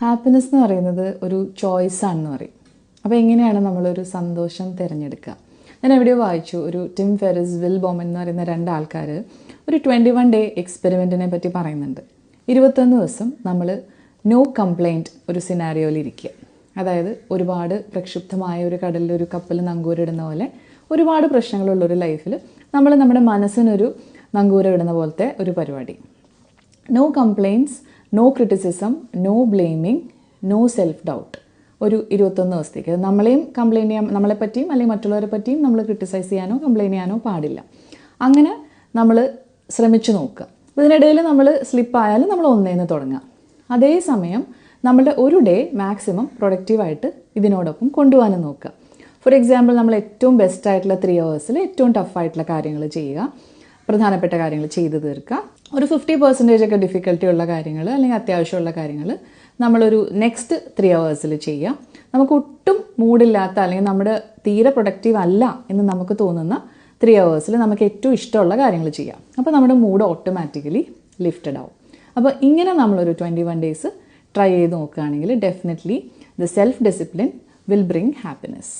Happiness എന്ന് പറയുന്നത് ഒരു ചോയ്സ് ആണെന്ന് പറയും. അപ്പോൾ എങ്ങനെയാണ് നമ്മളൊരു സന്തോഷം തിരഞ്ഞെടുക്കുക? ഞാൻ എവിടെയോ വായിച്ചു, ഒരു ടിം ഫെറിസ്, വിൽ ബോമൻ എന്ന് പറയുന്ന 2 ആൾക്കാർ ഒരു 21 ഡേ എക്സ്പെരിമെൻറ്റിനെ പറ്റി പറയുന്നുണ്ട്. 21 ദിവസം നമ്മൾ നോ കംപ്ലൈൻറ്റ് ഒരു സിനാരിയോയിൽ ഇരിക്കുക. അതായത് ഒരുപാട് പ്രക്ഷുബ്ധമായ ഒരു കടലിൽ ഒരു കപ്പൽ നങ്കൂരിടുന്ന പോലെ ഒരുപാട് പ്രശ്നങ്ങളുള്ളൊരു ലൈഫിൽ നമ്മൾ നമ്മുടെ മനസ്സിനൊരു നങ്കൂരമിടുന്ന പോലത്തെ ഒരു പരിപാടി. No complaints, no criticism, no blaming, no self doubt. ഒരു 21 ദിവസത്തേക്ക് നമ്മളെയും കംപ്ലയിൻറ്റ് ചെയ്യാൻ, നമ്മളെപ്പറ്റിയും അല്ലെങ്കിൽ മറ്റുള്ളവരെ പറ്റിയും നമ്മൾ ക്രിട്ടിസൈസ് ചെയ്യാനോ കംപ്ലയിൻറ്റ് ചെയ്യാനോ പാടില്ല. അങ്ങനെ നമ്മൾ ശ്രമിച്ചു നോക്കുക. ഇതിനിടയിൽ നമ്മൾ സ്ലിപ്പായാലും നമ്മൾ ഒന്നേന്ന് തുടങ്ങുക. അതേസമയം നമ്മളുടെ ഒരു ഡേ മാക്സിമം പ്രൊഡക്റ്റീവായിട്ട് ഇതിനോടൊപ്പം കൊണ്ടുപോകാനും നോക്കുക. ഫോർ എക്സാമ്പിൾ, നമ്മൾ ഏറ്റവും ബെസ്റ്റായിട്ടുള്ള 3 hours ഏറ്റവും ടഫായിട്ടുള്ള കാര്യങ്ങൾ ചെയ്യുക, പ്രധാനപ്പെട്ട കാര്യങ്ങൾ ചെയ്തു തീർക്കുക. ഒരു 50% ഒക്കെ ഡിഫിക്കൽട്ടി ഉള്ള കാര്യങ്ങൾ അല്ലെങ്കിൽ അത്യാവശ്യമുള്ള കാര്യങ്ങൾ നമ്മളൊരു നെക്സ്റ്റ് 3 hours ചെയ്യുക. നമുക്ക് ഒട്ടും മൂഡില്ലാത്ത അല്ലെങ്കിൽ നമ്മുടെ തീരെ പ്രൊഡക്റ്റീവ് അല്ല എന്ന് നമുക്ക് തോന്നുന്ന 3 hours നമുക്ക് ഏറ്റവും ഇഷ്ടമുള്ള കാര്യങ്ങൾ ചെയ്യാം. അപ്പോൾ നമ്മുടെ മൂഡ് ഓട്ടോമാറ്റിക്കലി ലിഫ്റ്റഡ് ആവും. അപ്പോൾ ഇങ്ങനെ നമ്മളൊരു 21 days ട്രൈ ചെയ്ത് നോക്കുകയാണെങ്കിൽ definitely the self discipline will bring happiness.